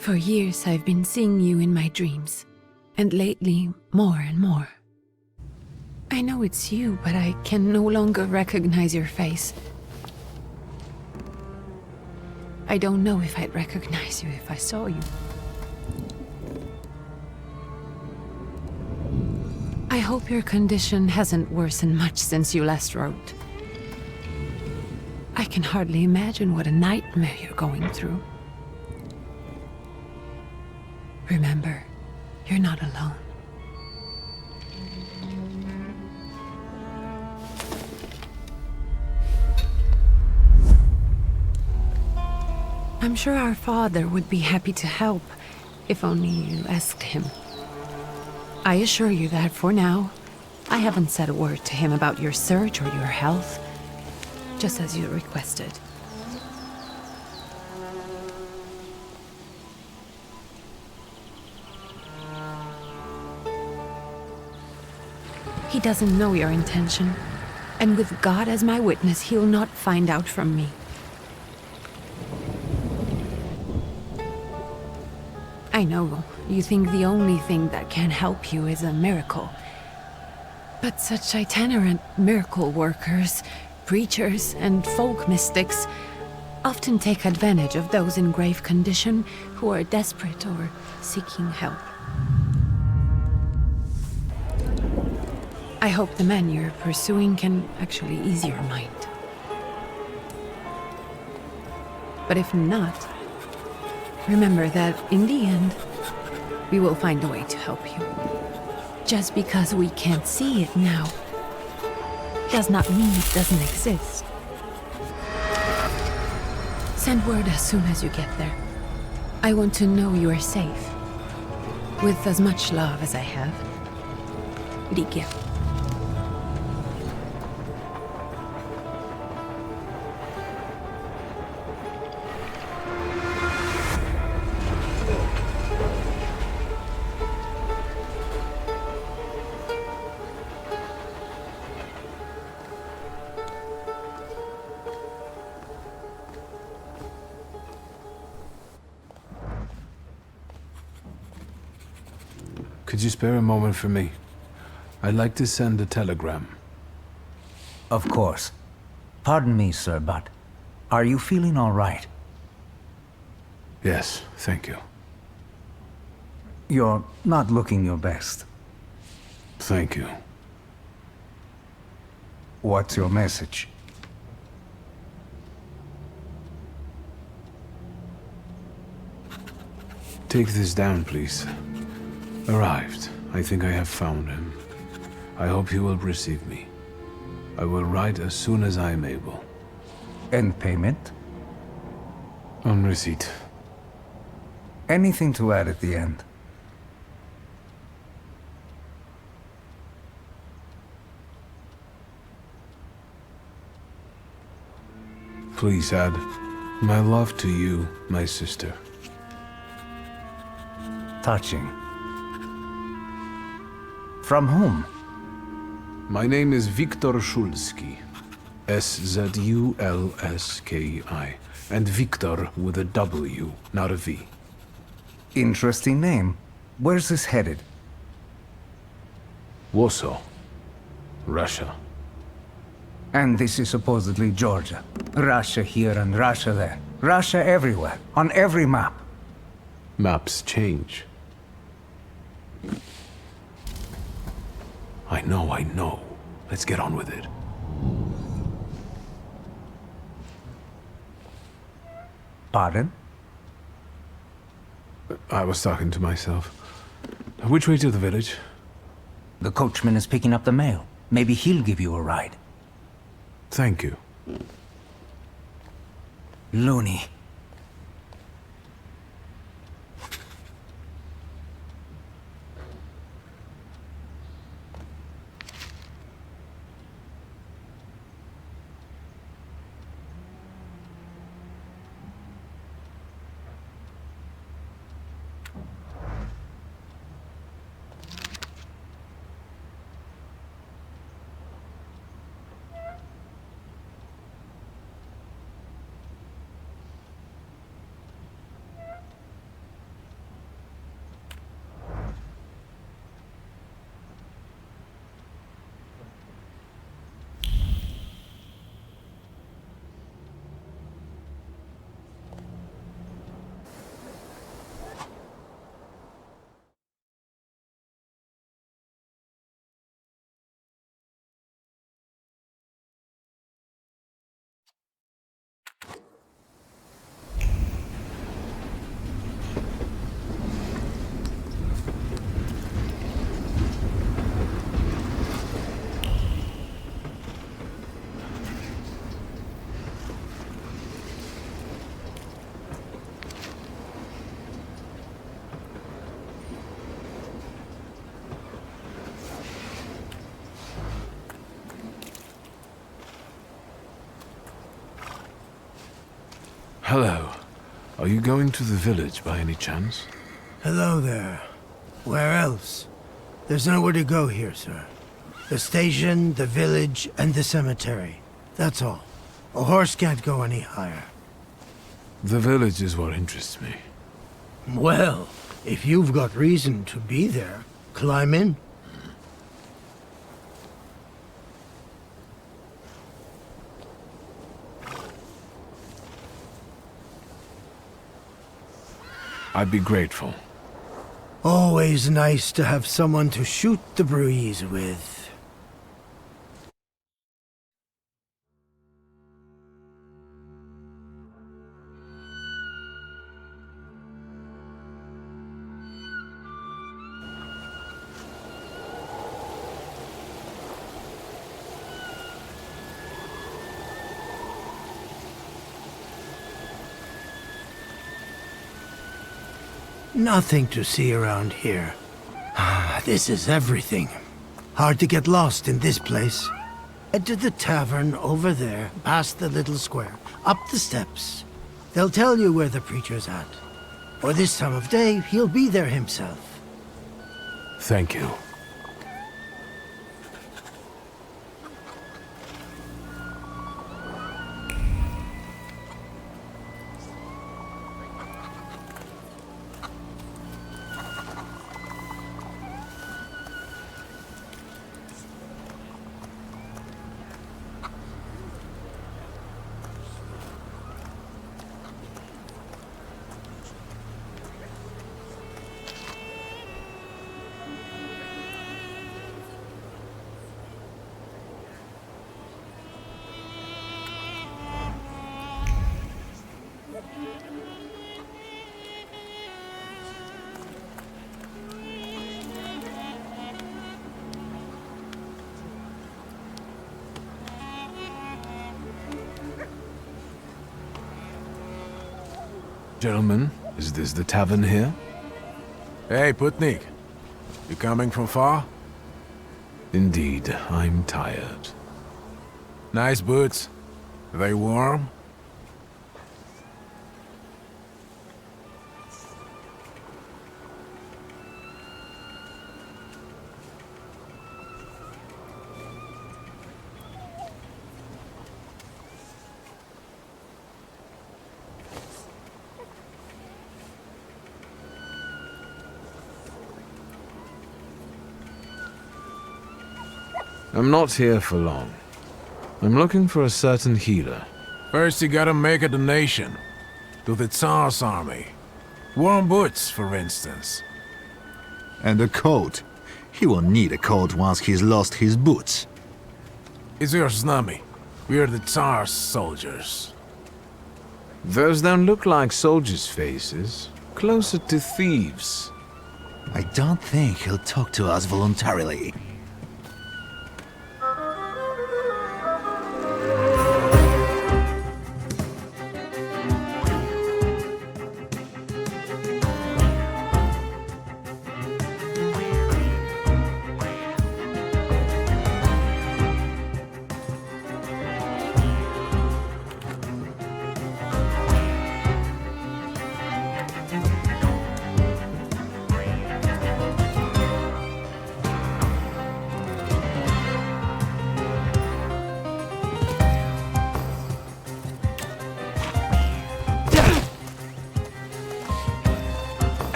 For years I've been seeing you in my dreams, and lately more and more. I know it's you, but I can no longer recognize your face. I don't know if I'd recognize you if I saw you. I hope your condition hasn't worsened much since you last wrote. I can hardly imagine what a nightmare you're going through. Remember, you're not alone. I'm sure our father would be happy to help, if only you asked him. I assure you that for now, I haven't said a word to him about your search or your health, just as you requested. He doesn't know your intention, and with God as my witness, he'll not find out from me. I know you think the only thing that can help you is a miracle. But such itinerant miracle workers, preachers, and folk mystics often take advantage of those in grave condition who are desperate or seeking help. I hope the man you're pursuing can actually ease your mind. But if not, remember that in the end, we will find a way to help you. Just because we can't see it now does not mean it doesn't exist. Send word as soon as you get there. I want to know you are safe. With as much love as I have. Ligia. Could you spare a moment for me? I'd like to send a telegram. Of course. Pardon me, sir, but are you feeling all right? Yes, thank you. You're not looking your best. Thank you. What's your message? Take this down, please. Arrived. I think I have found him. I hope he will receive me. I will write as soon as I am able. And payment? On receipt. Anything to add at the end? Please add, my love to you, my sister. Touching. From whom? My name is Wiktor Szulski. S-Z-U-L-S-K-I. And Wiktor with a W, not a V. Interesting name. Where's this headed? Warsaw. Russia. And this is supposedly Georgia. Russia here and Russia there. Russia everywhere, on every map. Maps change. I know. Let's get on with it. Pardon? I was talking to myself. Which way to the village? The coachman is picking up the mail. Maybe he'll give you a ride. Thank you. Loony. Hello. Are you going to the village by any chance? Hello there. Where else? There's nowhere to go here, sir. The station, the village, and the cemetery. That's all. A horse can't go any higher. The village is what interests me. Well, if you've got reason to be there, climb in. I'd be grateful. Always nice to have someone to shoot the breeze with. Nothing to see around here. This is everything. Hard to get lost in this place. Head to the tavern over there, past the little square, up the steps. They'll tell you where the preacher's at. Or this time of day, he'll be there himself. Thank you. Gentlemen, is this the tavern here? Hey, Putnik. You coming from far? Indeed, I'm tired. Nice boots. Are they warm? I'm not here for long. I'm looking for a certain healer. First you gotta make a donation. To the Tsar's army. Warm boots, for instance. And a coat. He will need a coat once he's lost his boots. It's your snummy. We are the Tsar's soldiers. Those don't look like soldiers' faces. Closer to thieves. I don't think he'll talk to us voluntarily.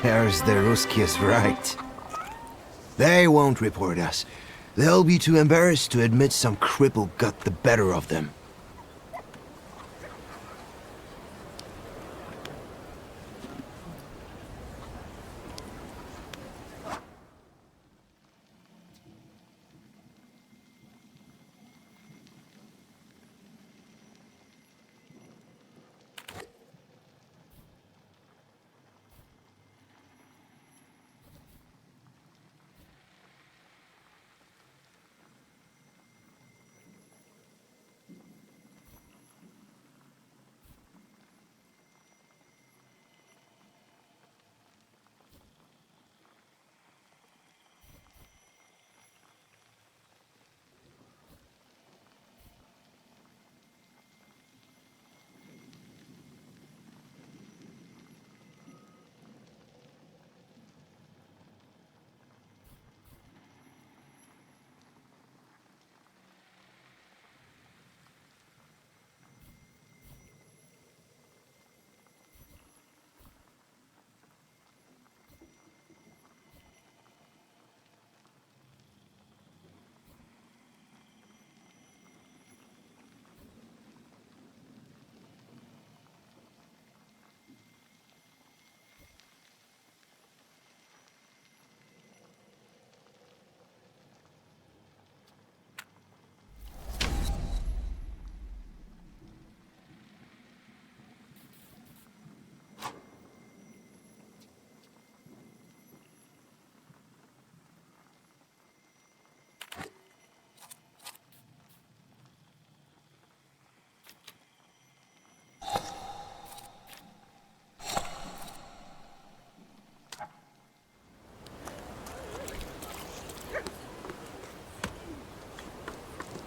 There's the Ruskies right. They won't report us. They'll be too embarrassed to admit some cripple got the better of them.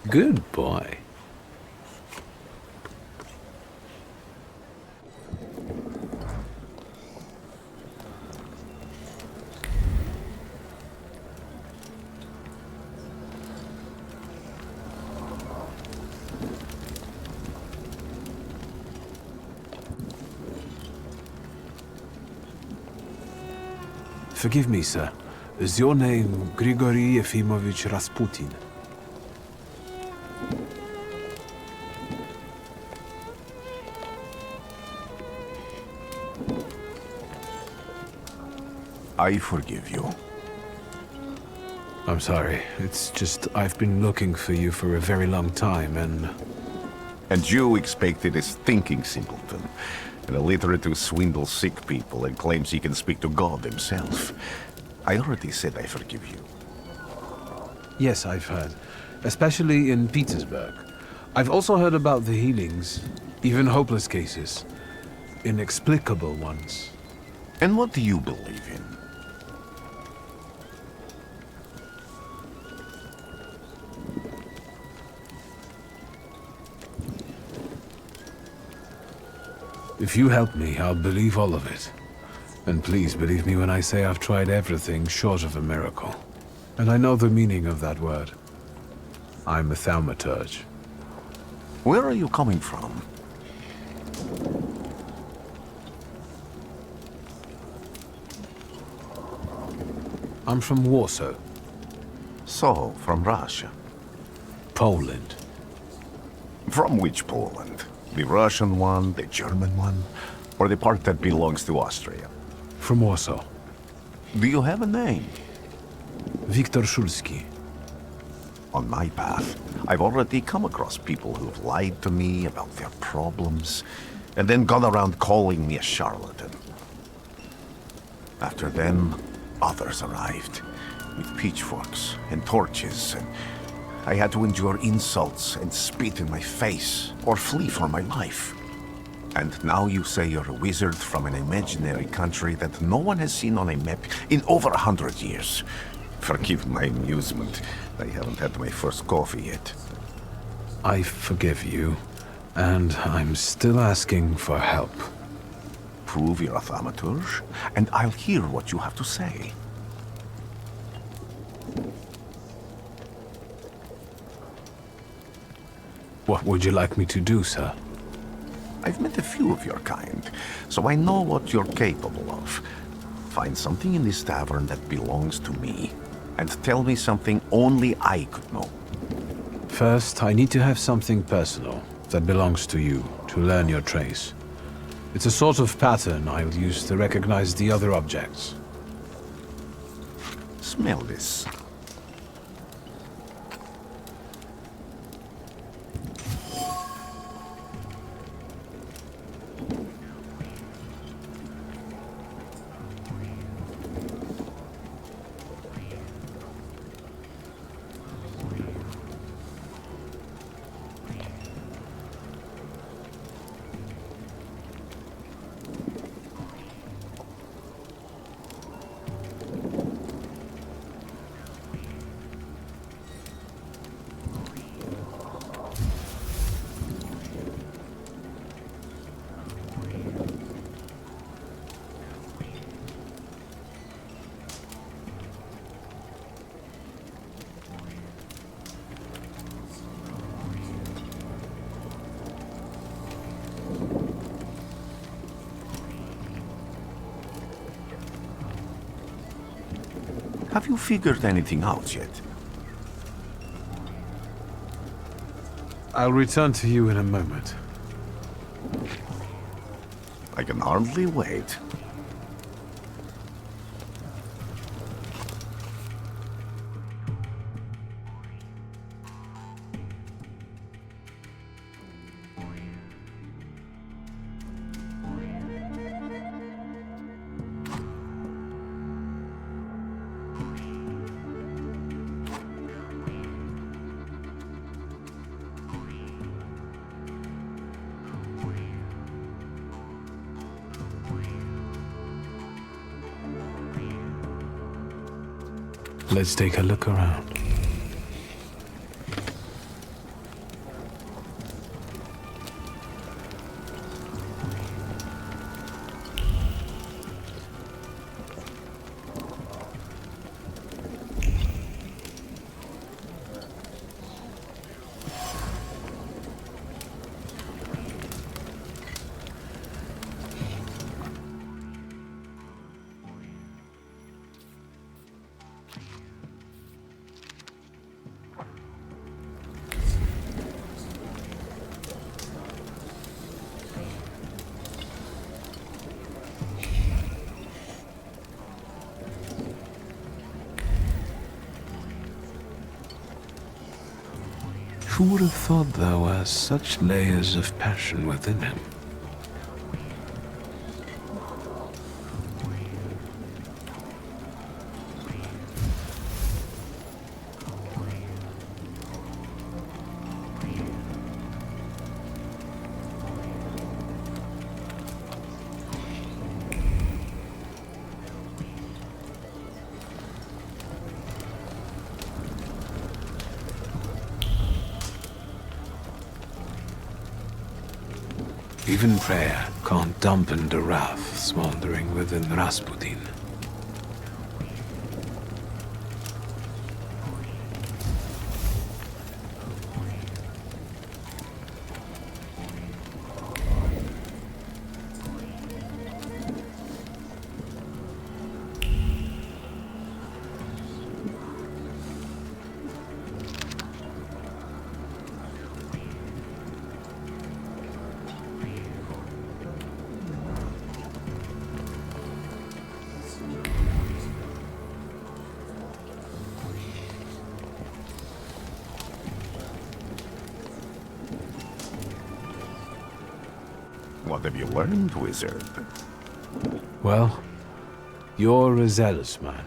Good boy. Forgive me, sir. Is your name Grigory Yefimovich Rasputin? I forgive you. I'm sorry. It's just I've been looking for you for a very long time, and... And you expected a thinking simpleton, an illiterate who swindles sick people and claims he can speak to God himself. I already said I forgive you. Yes, I've heard. Especially in Petersburg. I've also heard about the healings, even hopeless cases. Inexplicable ones. And what do you believe in? If you help me, I'll believe all of it. And please believe me when I say I've tried everything short of a miracle. And I know the meaning of that word. I'm a thaumaturge. Where are you coming from? I'm from Warsaw, So, from Russia. Poland. From which Poland? The Russian one, the German one, or the part that belongs to Austria? From Warsaw. Do you have a name? Wiktor Szulski. On my path, I've already come across people who've lied to me about their problems, and then gone around calling me a charlatan. After them, others arrived, with pitchforks and torches, and I had to endure insults and spit in my face, or flee for my life. And now you say you're a wizard from an imaginary country that no one has seen on a map in over 100 years. Forgive my amusement. I haven't had my first coffee yet. I forgive you, and I'm still asking for help. Prove you're a thaumaturge, and I'll hear what you have to say. What would you like me to do, sir? I've met a few of your kind, so I know what you're capable of. Find something in this tavern that belongs to me, and tell me something only I could know. First, I need to have something personal that belongs to you to learn your trace. It's a sort of pattern I'll use to recognize the other objects. Smell this. Have you figured anything out yet? I'll return to you in a moment. I can hardly wait. Let's take a look around. Who would have thought there were such layers of passion within him? Even prayer can't dampen the wrath smoldering within Rasputin. What have you learned, wizard? Well, you're a zealous man.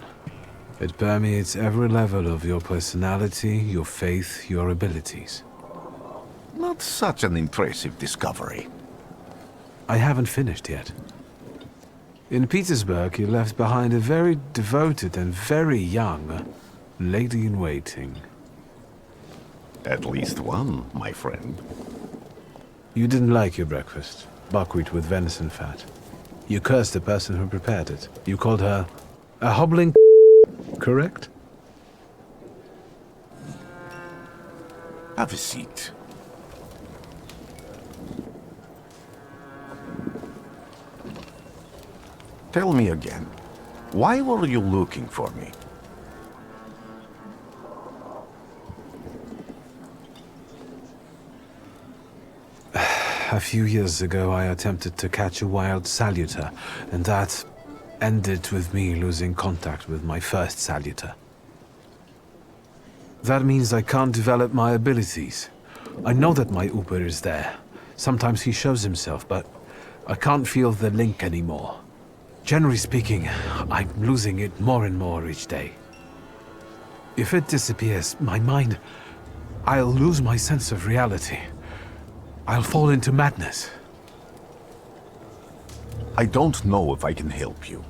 It permeates every level of your personality, your faith, your abilities. Not such an impressive discovery. I haven't finished yet. In Petersburg, you left behind a very devoted and very young lady-in-waiting. At least one, my friend. You didn't like your breakfast. Buckwheat with venison fat. You cursed the person who prepared it. You called her a hobbling correct? Have a seat. Tell me again, Why were you looking for me? A few years ago, I attempted to catch a wild salutor, and that ended with me losing contact with my first salutor. That means I can't develop my abilities. I know that my Uber is there. Sometimes he shows himself, but I can't feel the link anymore. Generally speaking, I'm losing it more and more each day. If it disappears, my mind... I'll lose my sense of reality. I'll fall into madness. I don't know if I can help you.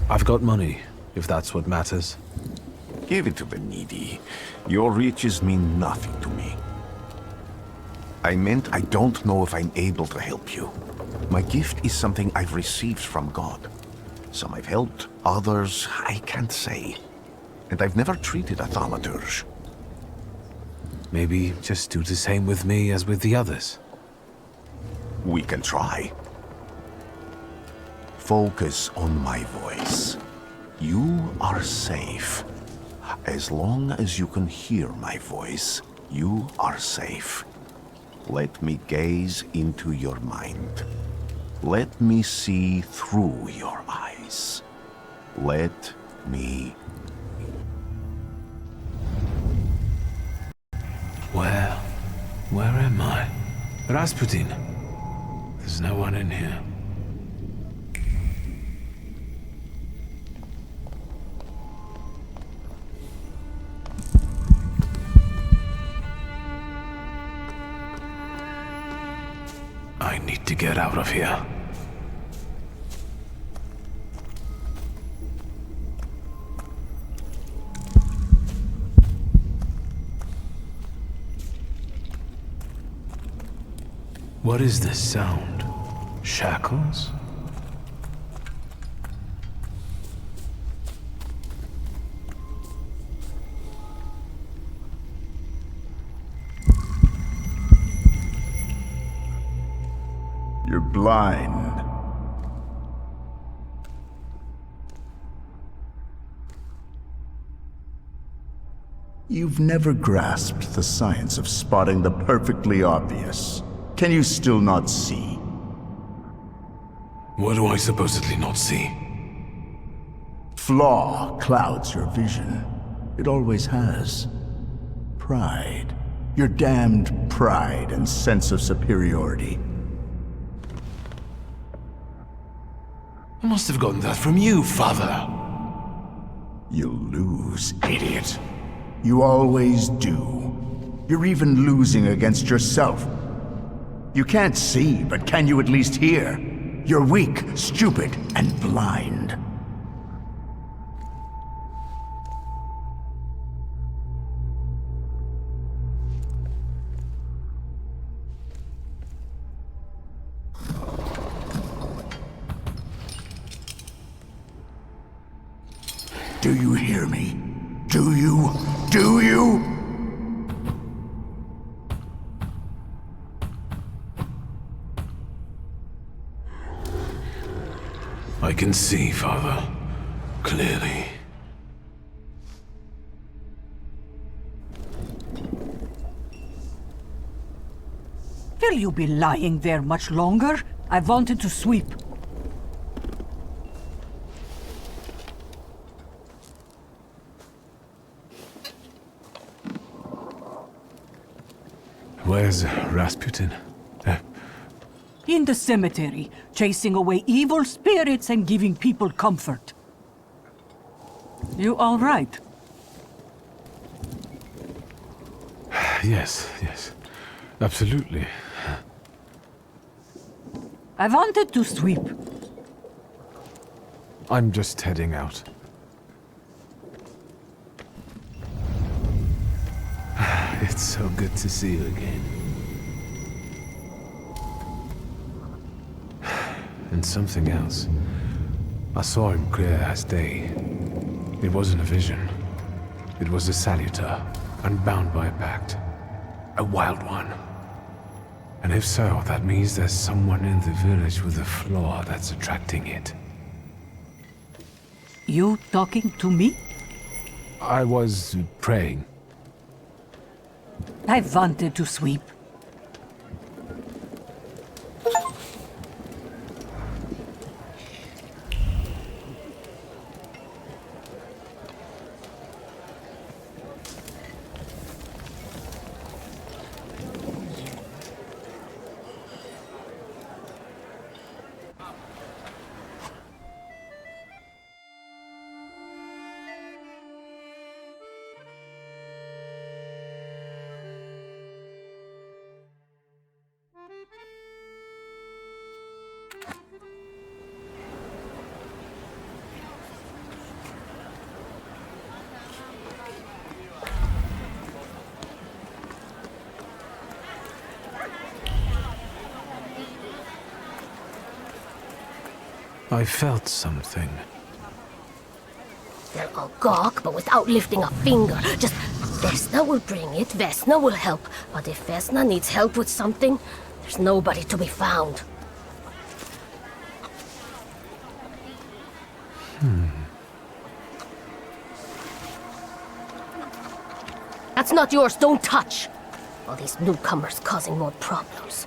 I've got money, if that's what matters. Give it to the needy. Your riches mean nothing to me. I meant I don't know if I'm able to help you. My gift is something I've received from God. Some I've helped, others I can't say. And I've never treated a thaumaturge. Maybe just do the same with me as with the others. We can try. Focus on my voice. You are safe. As long as you can hear my voice, you are safe. Let me gaze into your mind. Let me see through your eyes. Let me... Where am I? Rasputin. There's no one in here. I need to get out of here. What is this sound? Shackles? You're blind. You've never grasped the science of spotting the perfectly obvious. Can you still not see? What do I supposedly not see? Flaw clouds your vision. It always has. Pride. Your damned pride and sense of superiority. I must have gotten that from you, Father. You'll lose, idiot. You always do. You're even losing against yourself. You can't see, but can you at least hear? You're weak, stupid, and blind. Do you hear me? Do you? Do you? I can see, Father. Clearly. Will you be lying there much longer? I wanted to sweep. Where's Rasputin? In the cemetery, chasing away evil spirits and giving people comfort. You all right? Yes, absolutely. I wanted to sweep. I'm just heading out. It's so good to see you again. And something else. I saw him clear as day. It wasn't a vision. It was a salutor, unbound by a pact. A wild one. And if so, that means there's someone in the village with a flaw that's attracting it. You talking to me? I was praying. I wanted to sweep. I felt something. They'll all gawk, but without lifting a finger. Just, Vesna will bring it, Vesna will help. But if Vesna needs help with something, there's nobody to be found. That's not yours, don't touch! All these newcomers causing more problems.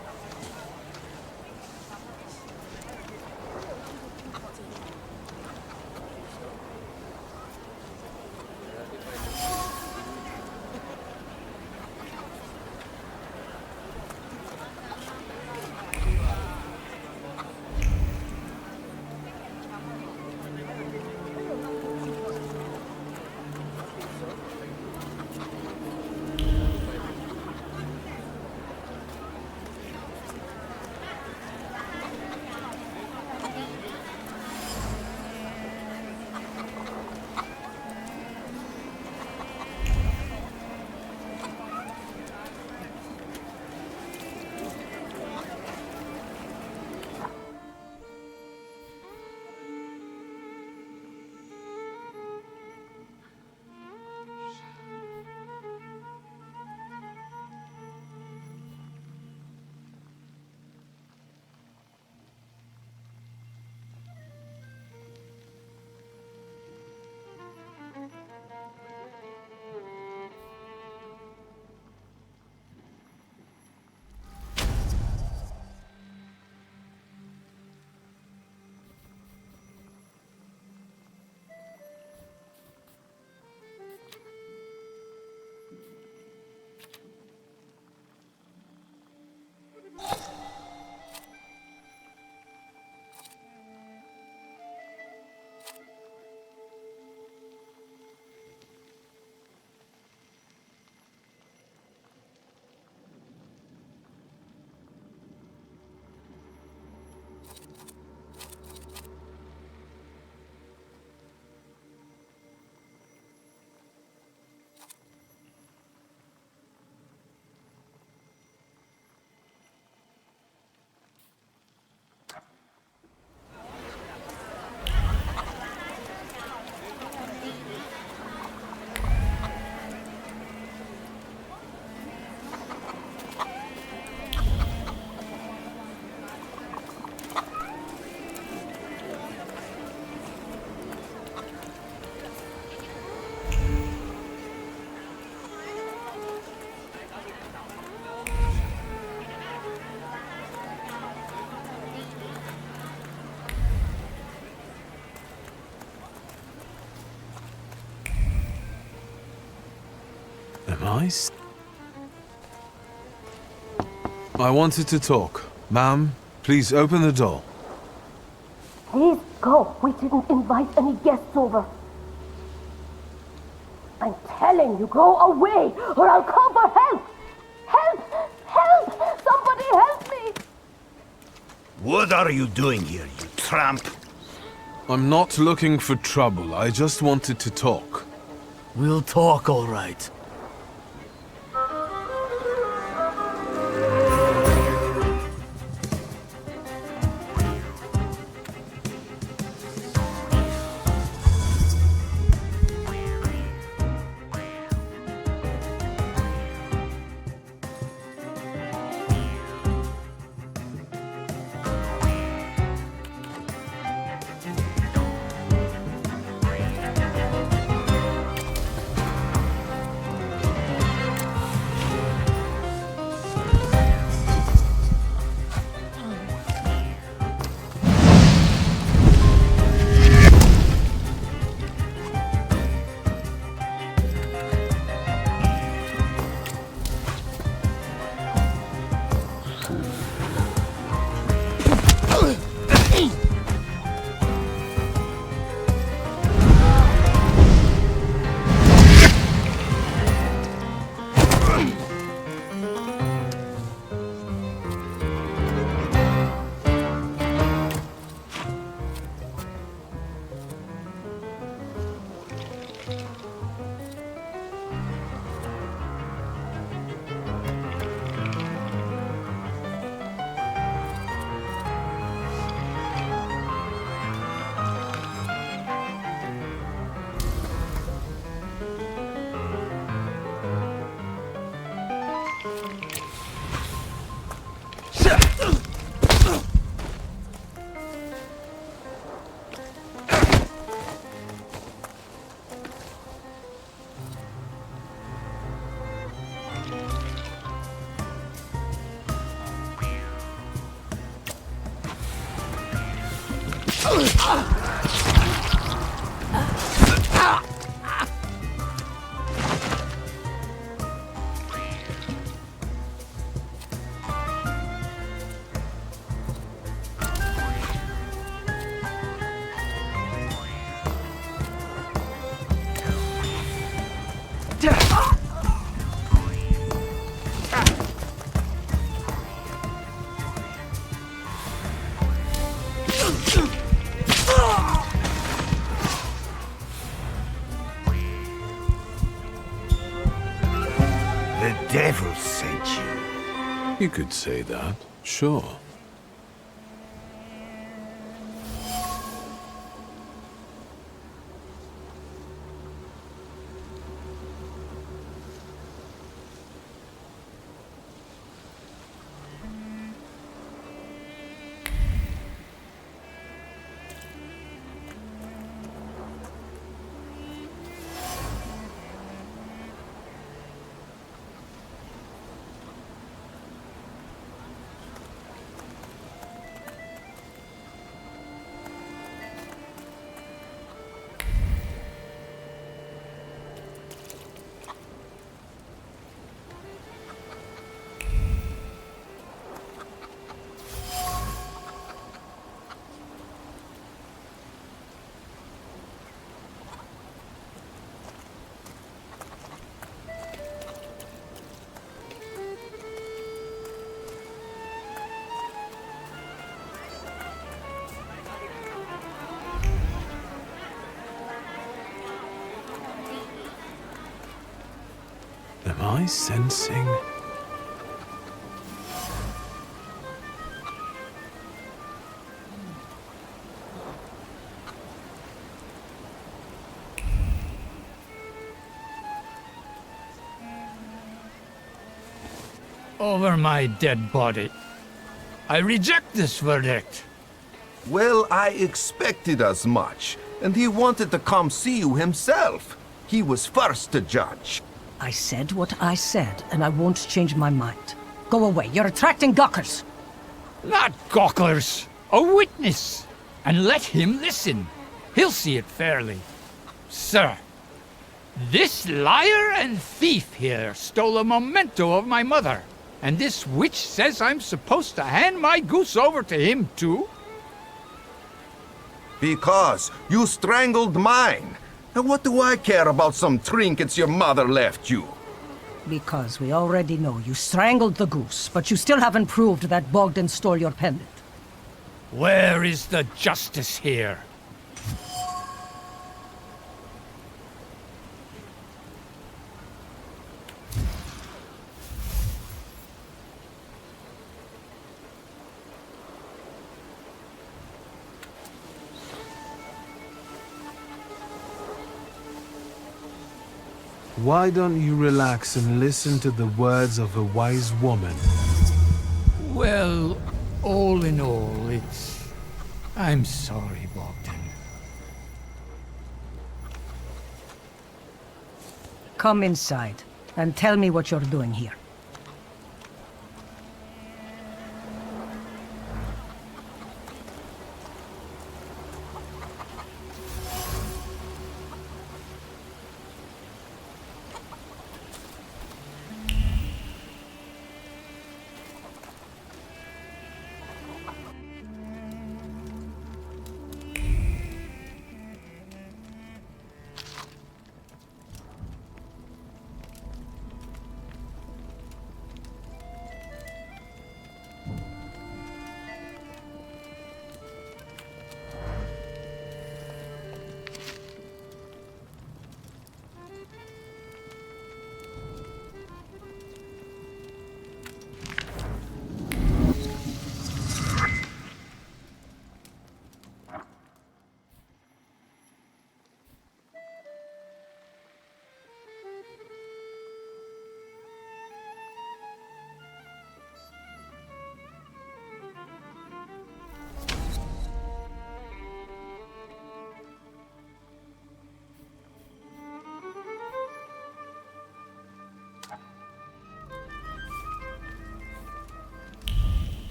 I wanted to talk. Ma'am, please open the door. Please go. We didn't invite any guests over. I'm telling you, go away, or I'll call for help! Help! Help! Somebody help me! What are you doing here, you tramp? I'm not looking for trouble. I just wanted to talk. We'll talk, all right. The devil sent you. You could say that, sure. Am I sensing? Over my dead body. I reject this verdict. Well, I expected as much, and he wanted to come see you himself. He was first to judge. I said what I said, and I won't change my mind. Go away, you're attracting gawkers! Not gawkers, a witness. And let him listen. He'll see it fairly. Sir, this liar and thief here stole a memento of my mother. And this witch says I'm supposed to hand my goose over to him too? Because you strangled mine. And what do I care about some trinkets your mother left you? Because we already know you strangled the goose, but you still haven't proved that Bogdan stole your pendant. Where is the justice here? Why don't you relax and listen to the words of a wise woman? Well, all in all, I'm sorry, Bogdan. Come inside, and tell me what you're doing here.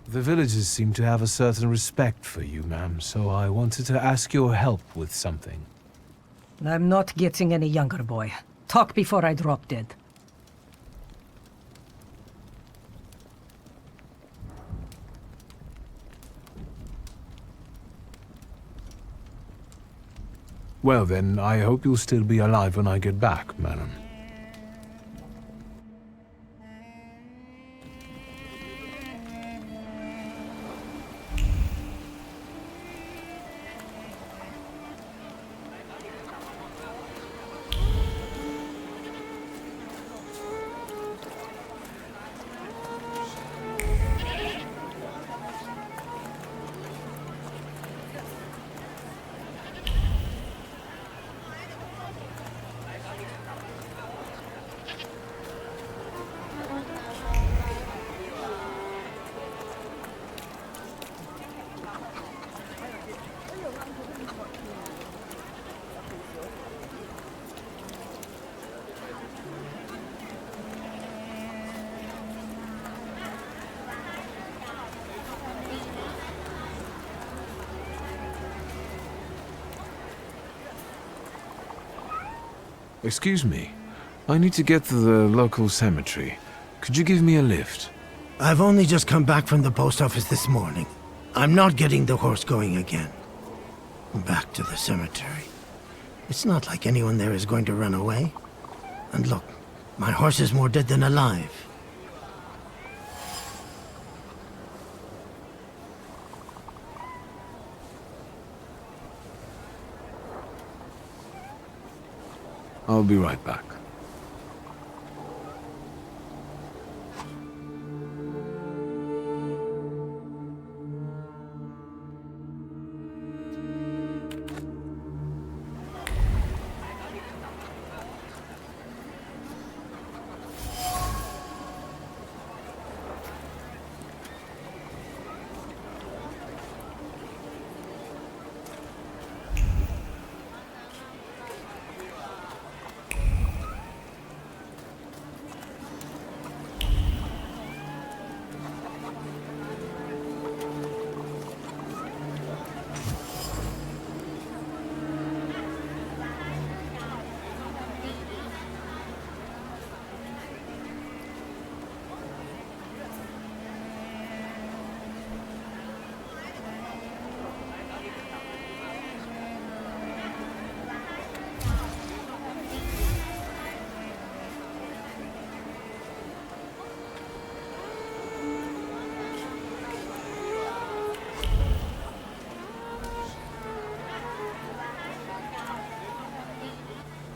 The villagers seem to have a certain respect for you, ma'am, so I wanted to ask your help with something. I'm not getting any younger, boy. Talk before I drop dead. Well then, I hope you'll still be alive when I get back, madam. Excuse me. I need to get to the local cemetery. Could you give me a lift? I've only just come back from the post office this morning. I'm not getting the horse going again. Back to the cemetery. It's not like anyone there is going to run away. And look, my horse is more dead than alive. I'll be right back.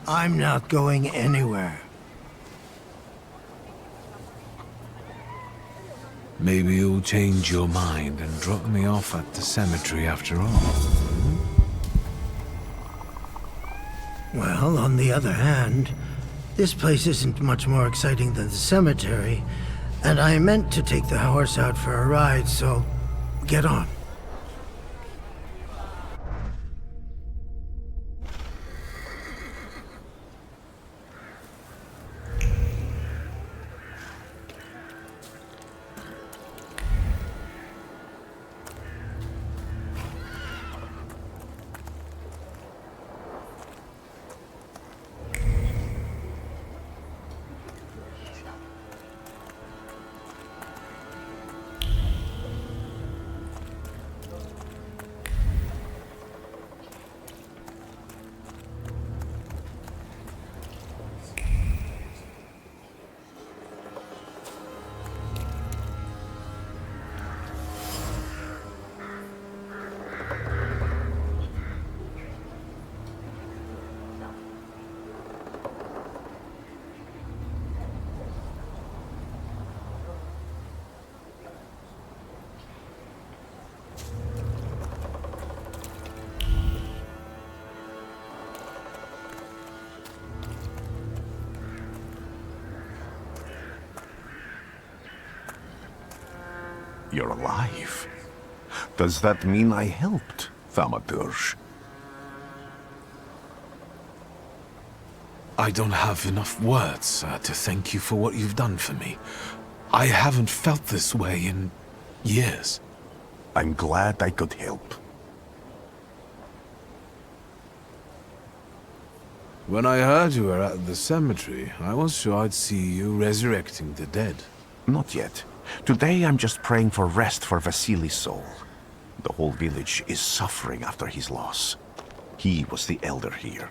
I'm not going anywhere. Maybe you'll change your mind and drop me off at the cemetery after all. Well, on the other hand, this place isn't much more exciting than the cemetery, and I meant to take the horse out for a ride, so get on. You're alive. Does that mean I helped, Thaumaturge? I don't have enough words to thank you for what you've done for me. I haven't felt this way in years. I'm glad I could help. When I heard you were at the cemetery, I was sure I'd see you resurrecting the dead. Not yet. Today I'm just praying for rest for Vasily's soul. The whole village is suffering after his loss. He was the elder here.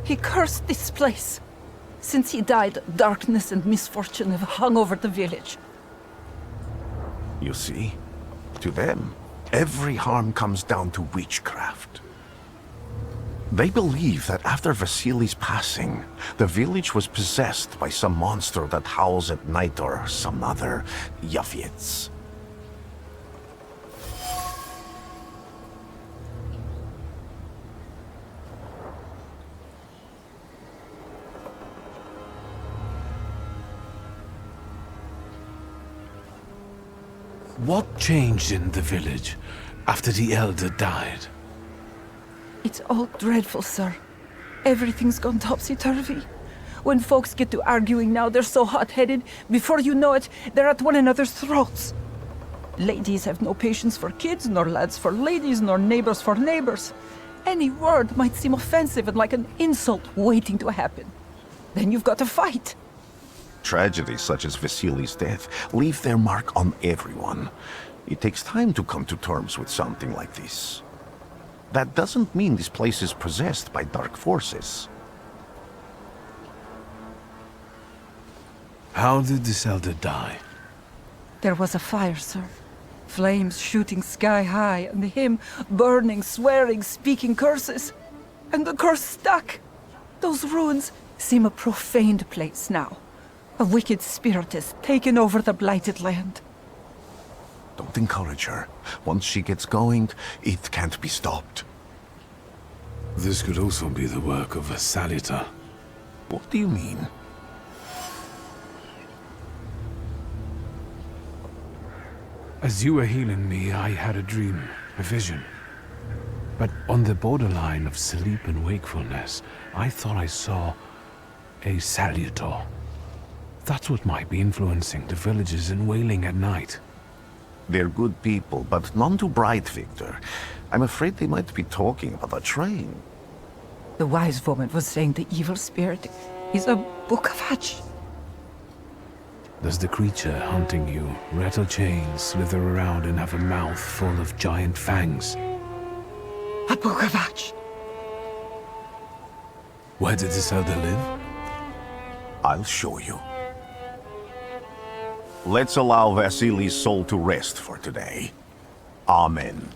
He cursed this place. Since he died, darkness and misfortune have hung over the village. You see? To them, every harm comes down to witchcraft. They believe that after Vasily's passing, the village was possessed by some monster that howls at night or some other Yaviets. What changed in the village after the elder died? It's all dreadful, sir. Everything's gone topsy-turvy. When folks get to arguing now, they're so hot-headed, before you know it, they're at one another's throats. Ladies have no patience for kids, nor lads for ladies, nor neighbors for neighbors. Any word might seem offensive and like an insult waiting to happen. Then you've got to fight. Tragedies such as Vasily's death leave their mark on everyone. It takes time to come to terms with something like this. That doesn't mean this place is possessed by dark forces. How did this elder die? There was a fire, sir. Flames shooting sky high, and him burning, swearing, speaking curses. And the curse stuck. Those ruins seem a profaned place now. A wicked spirit has taken over the blighted land. Don't encourage her. Once she gets going, it can't be stopped. This could also be the work of a salutor. What do you mean? As you were healing me, I had a dream, a vision. But on the borderline of sleep and wakefulness, I thought I saw a salutor. That's what might be influencing the villagers in Wailing at night. They're good people, but none too bright, Wiktor. I'm afraid they might be talking about a train. The wise woman was saying the evil spirit is a book of hatch. Does the creature hunting you rattle chains, slither around, and have a mouth full of giant fangs? A book of hatch. Where did this elder live? I'll show you. Let's allow Vasily's soul to rest for today. Amen.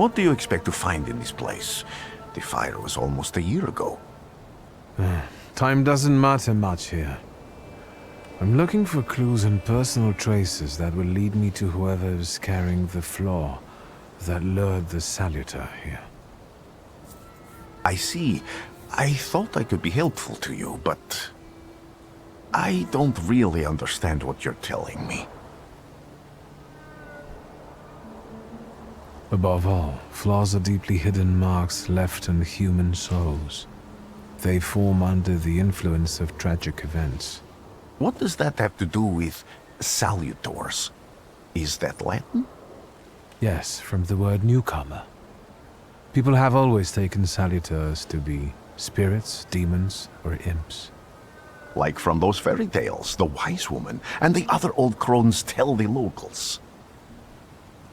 What do you expect to find in this place? The fire was almost a year ago. Time doesn't matter much here. I'm looking for clues and personal traces that will lead me to whoever is carrying the flaw that lured the salutor here. I see. I thought I could be helpful to you, but I don't really understand what you're telling me. Above all, flaws are deeply hidden marks left in human souls. They form under the influence of tragic events. What does that have to do with salutors? Is that Latin? Yes, from the word newcomer. People have always taken salutors to be spirits, demons, or imps. Like from those fairy tales, the wise woman and the other old crones tell the locals.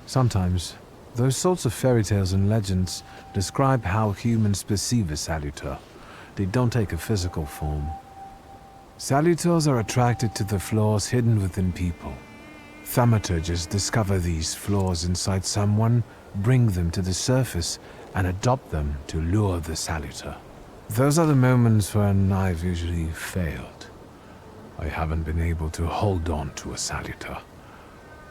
Sometimes, those sorts of fairy tales and legends describe how humans perceive a salutor. They don't take a physical form. Salutors are attracted to the flaws hidden within people. Thaumaturges discover these flaws inside someone, bring them to the surface, and adopt them to lure the salutor. Those are the moments when I've usually failed. I haven't been able to hold on to a salutor.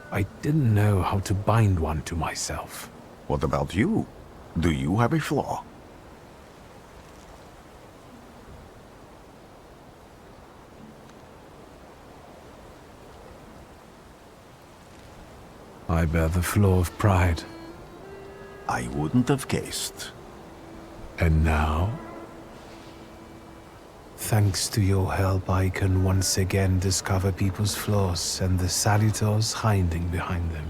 I didn't know how to bind one to myself. What about you? Do you have a flaw? I bear the flaw of pride. I wouldn't have guessed. And now? Thanks to your help, I can once again discover people's flaws and the salutors hiding behind them.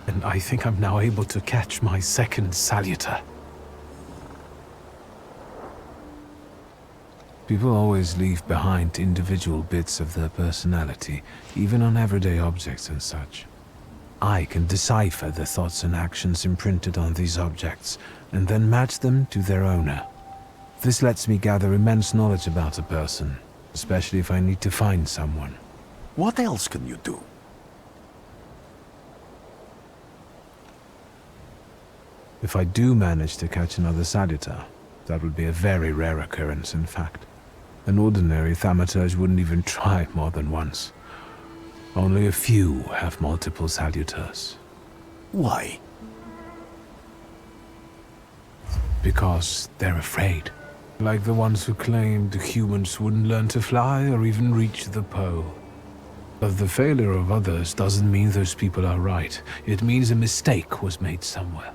And I think I'm now able to catch my second salutor. People always leave behind individual bits of their personality, even on everyday objects and such. I can decipher the thoughts and actions imprinted on these objects, and then match them to their owner. This lets me gather immense knowledge about a person, especially if I need to find someone. What else can you do? If I do manage to catch another salutor, that would be a very rare occurrence, in fact. An ordinary thaumaturge wouldn't even try more than once. Only a few have multiple salutors. Why? Because they're afraid. Like the ones who claimed humans wouldn't learn to fly or even reach the pole. But the failure of others doesn't mean those people are right. It means a mistake was made somewhere.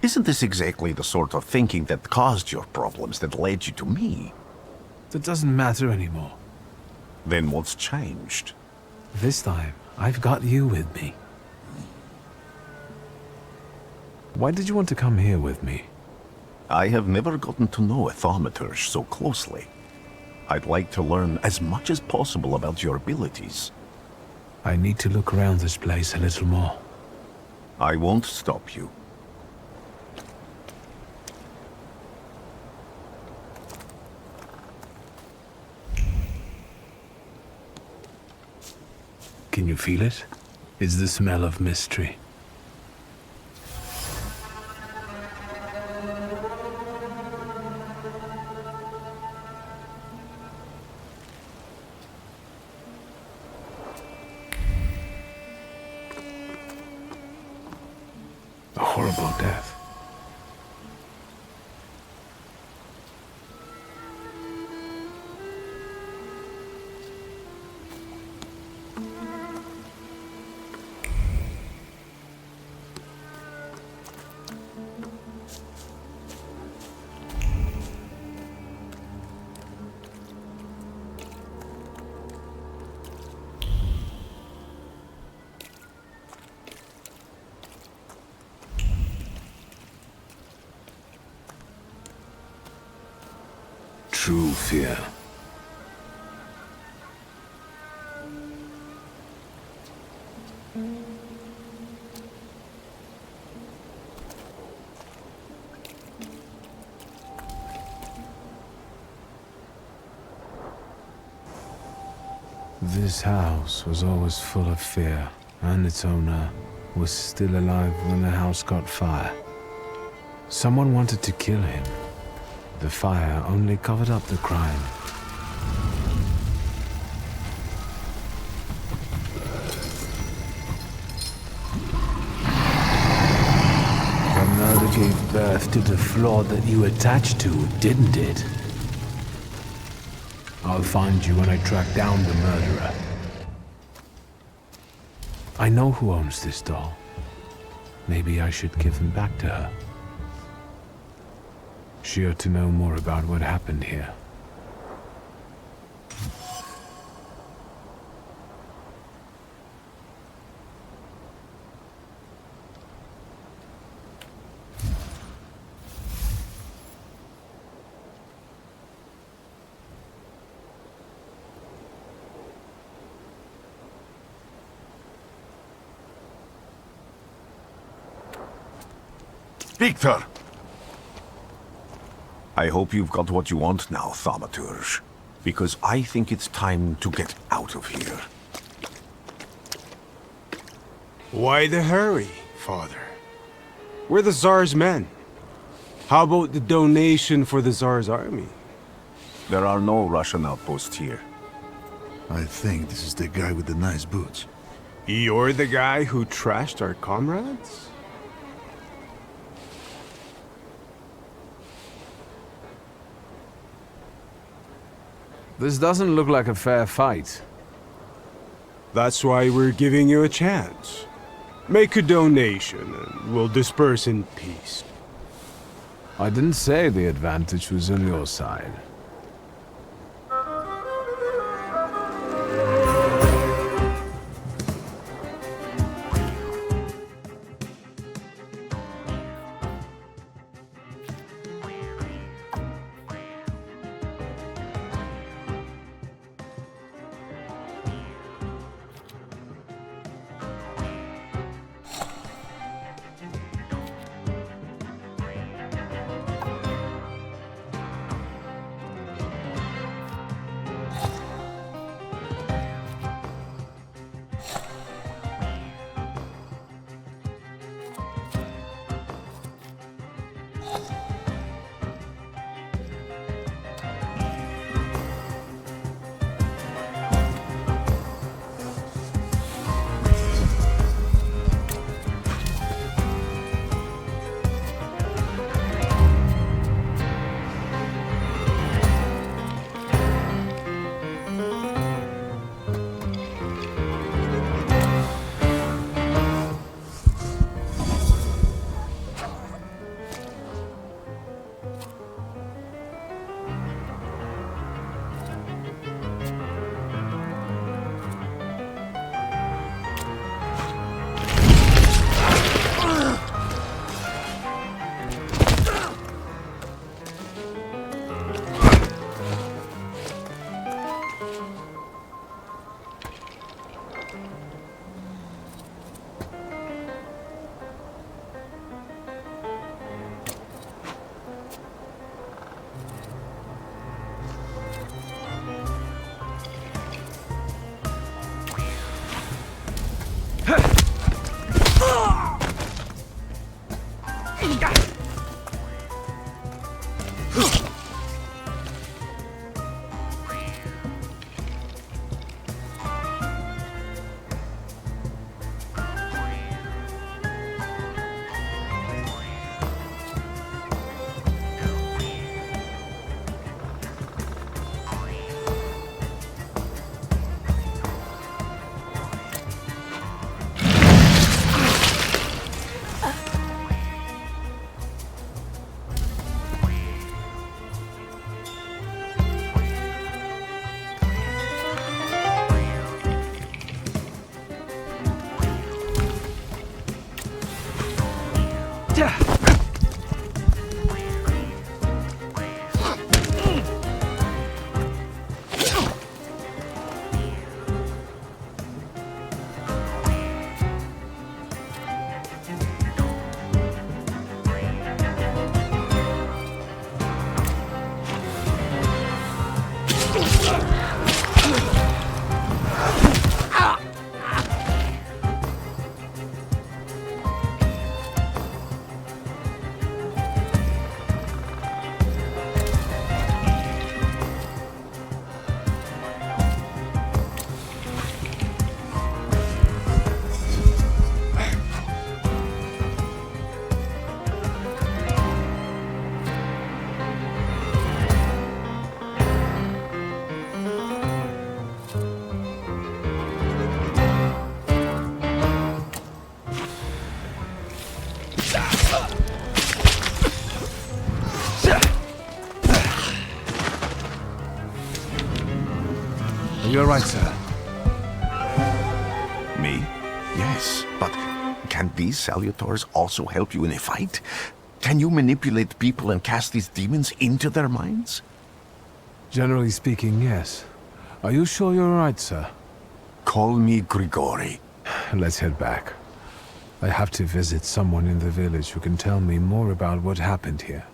Isn't this exactly the sort of thinking that caused your problems, that led you to me? That doesn't matter anymore. Then what's changed? This time, I've got you with me. Why did you want to come here with me? I have never gotten to know a thaumaturge so closely. I'd like to learn as much as possible about your abilities. I need to look around this place a little more. I won't stop you. Can you feel it? It's the smell of mystery. A horrible death. True fear. This house was always full of fear, and its owner was still alive when the house caught fire. Someone wanted to kill him. The fire only covered up the crime. The murder gave birth to the flaw that you attached to, didn't it? I'll find you when I track down the murderer. I know who owns this doll. Maybe I should give him back to her. She ought to know more about what happened here. Wiktor! I hope you've got what you want now, Thaumaturge. Because I think it's time to get out of here. Why the hurry, Father? We're the Tsar's men. How about the donation for the Tsar's army? There are no Russian outposts here. I think this is the guy with the nice boots. You're the guy who trashed our comrades? This doesn't look like a fair fight. That's why we're giving you a chance. Make a donation and we'll disperse in peace. I didn't say the advantage was on your side. You're right, sir. Me? Yes, but can these salutors also help you in a fight? Can you manipulate people and cast these demons into their minds? Generally speaking, yes. Are you sure you're right, sir? Call me Grigori. Let's head back. I have to visit someone in the village who can tell me more about what happened here.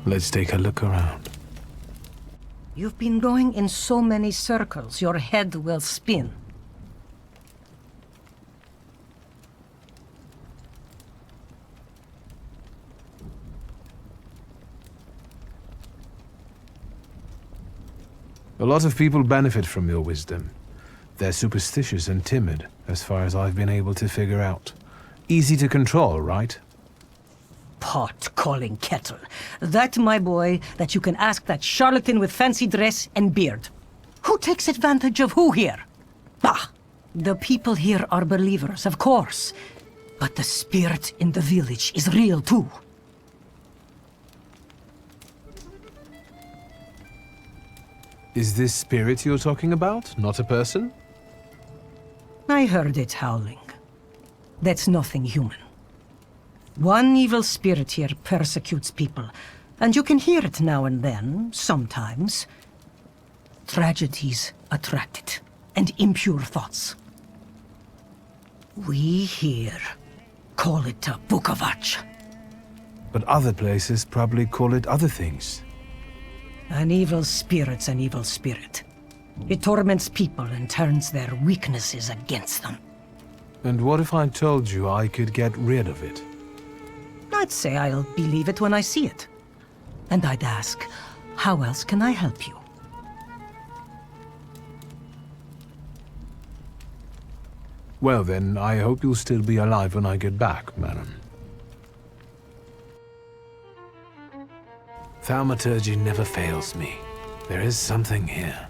Let's take a look around. You've been going in so many circles, your head will spin. A lot of people benefit from your wisdom. They're superstitious and timid, as far as I've been able to figure out. Easy to control, right? Pot calling kettle. That, my boy, that you can ask that charlatan with fancy dress and beard. Who takes advantage of who here? Bah! The people here are believers, of course. But the spirit in the village is real too. Is this spirit you're talking about, not a person? I heard it howling. That's nothing human. One evil spirit here persecutes people, and you can hear it now and then, sometimes. Tragedies attract it, and impure thoughts. We here call it a Bukovac. But other places probably call it other things. An evil spirit's an evil spirit. It torments people and turns their weaknesses against them. And what if I told you I could get rid of it? I'd say I'll believe it when I see it. And I'd ask, how else can I help you? Well then, I hope you'll still be alive when I get back, madam. Thaumaturgy never fails me. There is something here.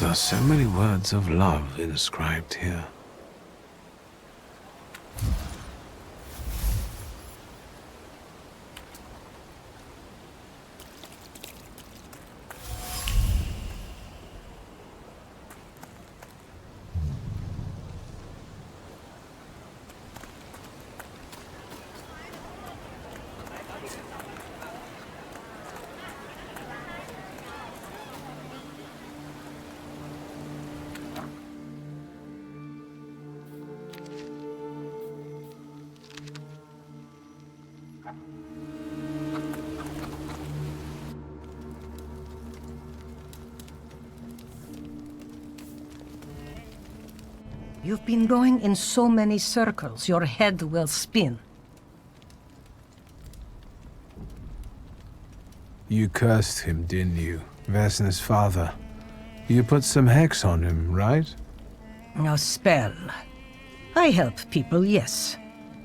are so many words of love inscribed here. You've been going in so many circles, your head will spin. You cursed him, didn't you? Vesna's father. You put some hex on him, right? A spell. I help people, yes.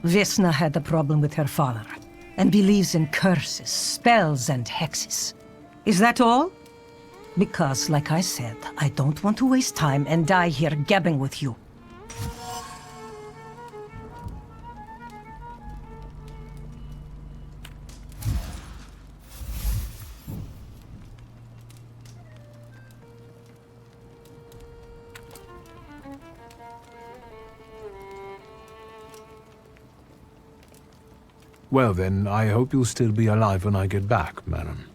Vesna had a problem with her father, and believes in curses, spells, and hexes. Is that all? Because, like I said, I don't want to waste time and die here gabbing with you. Well then, I hope you'll still be alive when I get back, madam.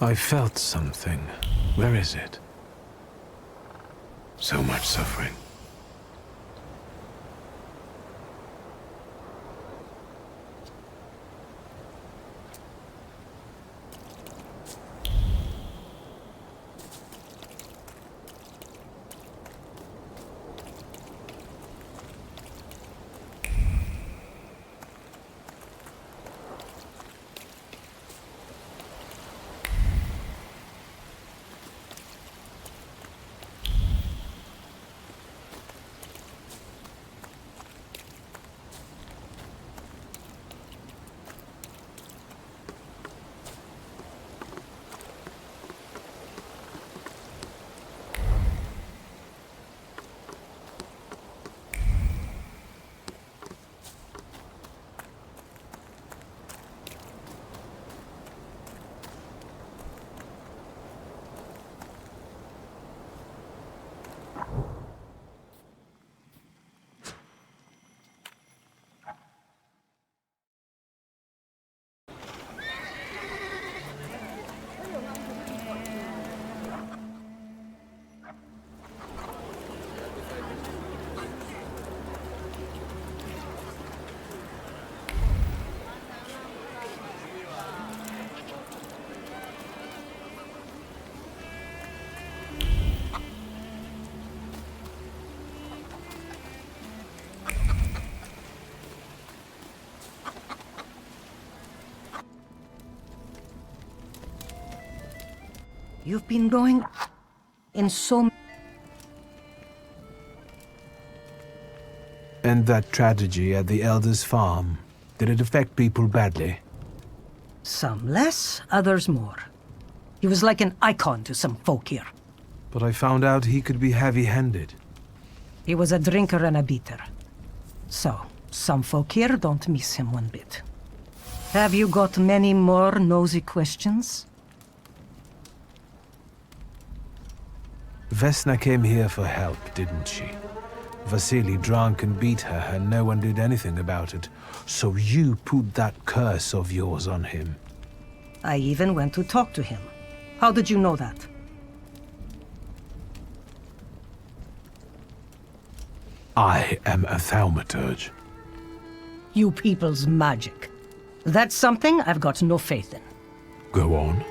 I felt something. Where is it? So much suffering. You've been going in so... And that tragedy at the Elder's farm, did it affect people badly? Some less, others more. He was like an icon to some folk here. But I found out he could be heavy-handed. He was a drinker and a beater. So, some folk here don't miss him one bit. Have you got many more nosy questions? Vesna came here for help, didn't she? Vasily drank and beat her, and no one did anything about it. So you put that curse of yours on him. I even went to talk to him. How did you know that? I am a thaumaturge. You people's magic. That's something I've got no faith in. Go on.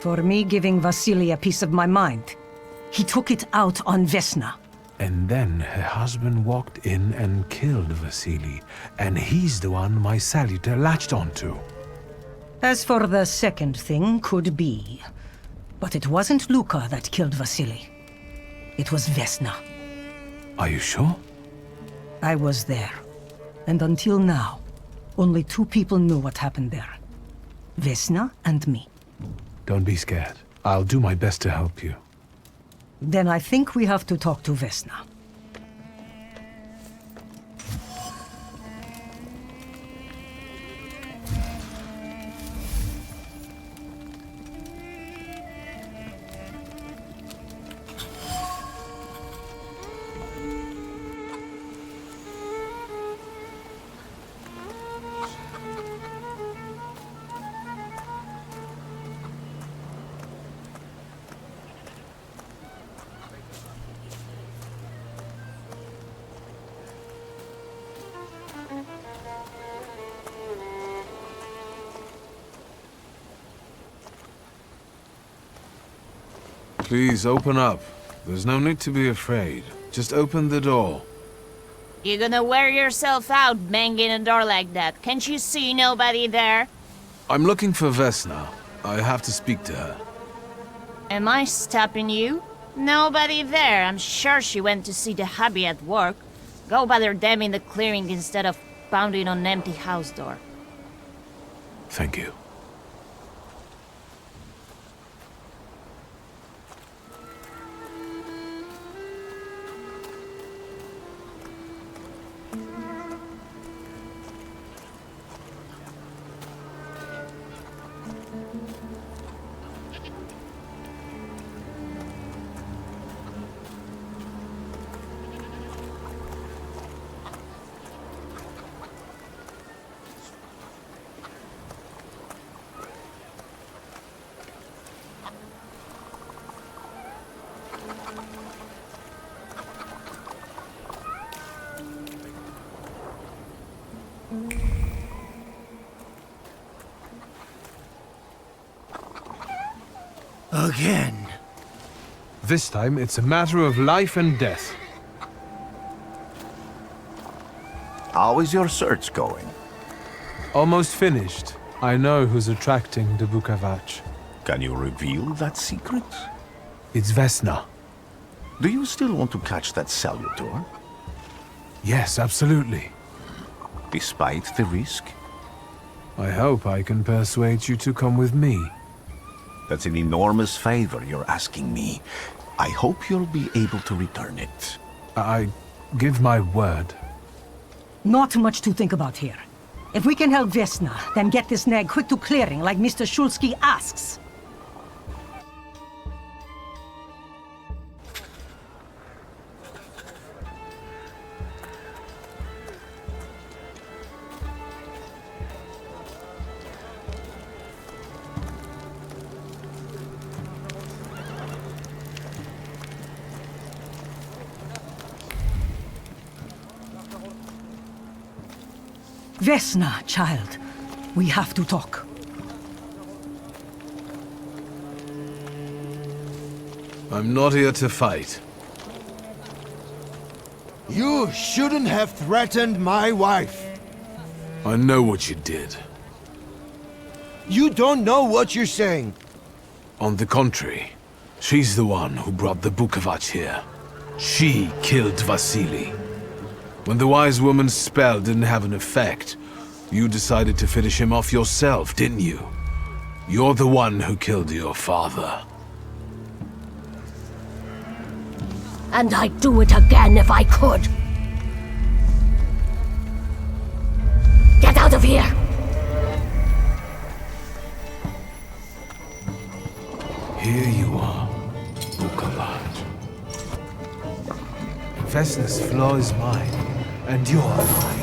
For me giving Vasily a piece of my mind, he took it out on Vesna. And then her husband walked in and killed Vasily, and he's the one my salutor latched onto. As for the second thing, could be. But it wasn't Luka that killed Vasily. It was Vesna. Are you sure? I was there. And until now, only 2 people knew what happened there. Vesna and me. Don't be scared. I'll do my best to help you. Then I think we have to talk to Vesna. Please, open up. There's no need to be afraid. Just open the door. You're gonna wear yourself out banging a door like that. Can't you see nobody there? I'm looking for Vesna. I have to speak to her. Am I stopping you? Nobody there. I'm sure she went to see the hubby at work. Go bother them in the clearing instead of pounding on an empty house door. Thank you. Again. This time, it's a matter of life and death. How is your search going? Almost finished. I know who's attracting the Bukavach. Can you reveal that secret? It's Vesna. Do you still want to catch that salutor? Yes, absolutely. Despite the risk? I hope I can persuade you to come with me. That's an enormous favor you're asking me. I hope you'll be able to return it. I give my word. Not much to think about here. If we can help Vesna, then get this nag quick to clearing like Mr. Szulski asks. Vesna, child. We have to talk. I'm not here to fight. You shouldn't have threatened my wife. I know what you did. You don't know what you're saying. On the contrary, she's the one who brought the Bukovac here. She killed Vasily. When the wise woman's spell didn't have an effect, you decided to finish him off yourself, didn't you? You're the one who killed your father. And I'd do it again if I could. Get out of here! Here you are, Bukovac. Vesna's flaw is mine, and you're mine.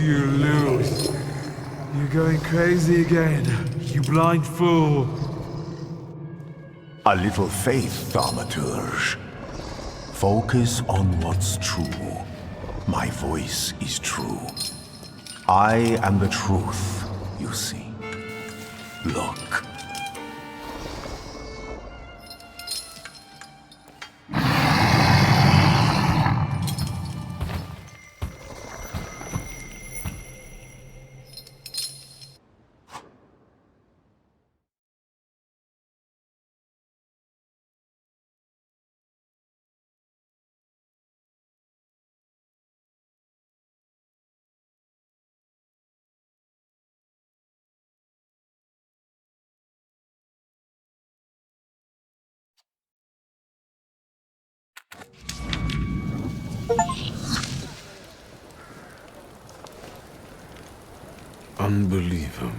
You lose. You're going crazy again, you blind fool. A little faith, Thaumaturge. Focus on what's true. My voice is true. I am the truth, you see. Look. Unbelievable.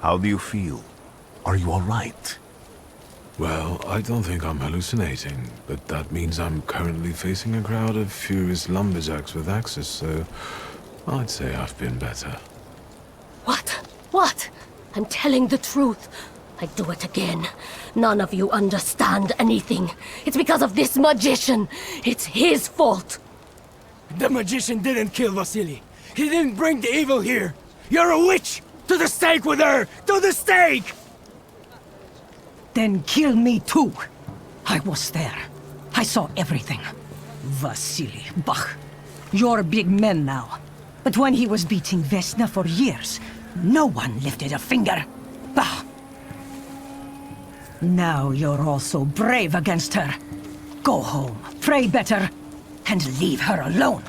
How do you feel? Are you all right? Well, I don't think I'm hallucinating, but that means I'm currently facing a crowd of furious lumberjacks with axes, so I'd say I've been better. What? What? I'm telling the truth. I do it again. None of you understand anything. It's because of this magician. It's his fault. The magician didn't kill Vasily. He didn't bring the evil here. You're a witch! To the stake with her! To the stake! Then kill me too. I was there. I saw everything. Vasily, bah. You're big men now. But when he was beating Vesna for years, no one lifted a finger. Bah. Now you're all so brave against her. Go home, pray better, and leave her alone.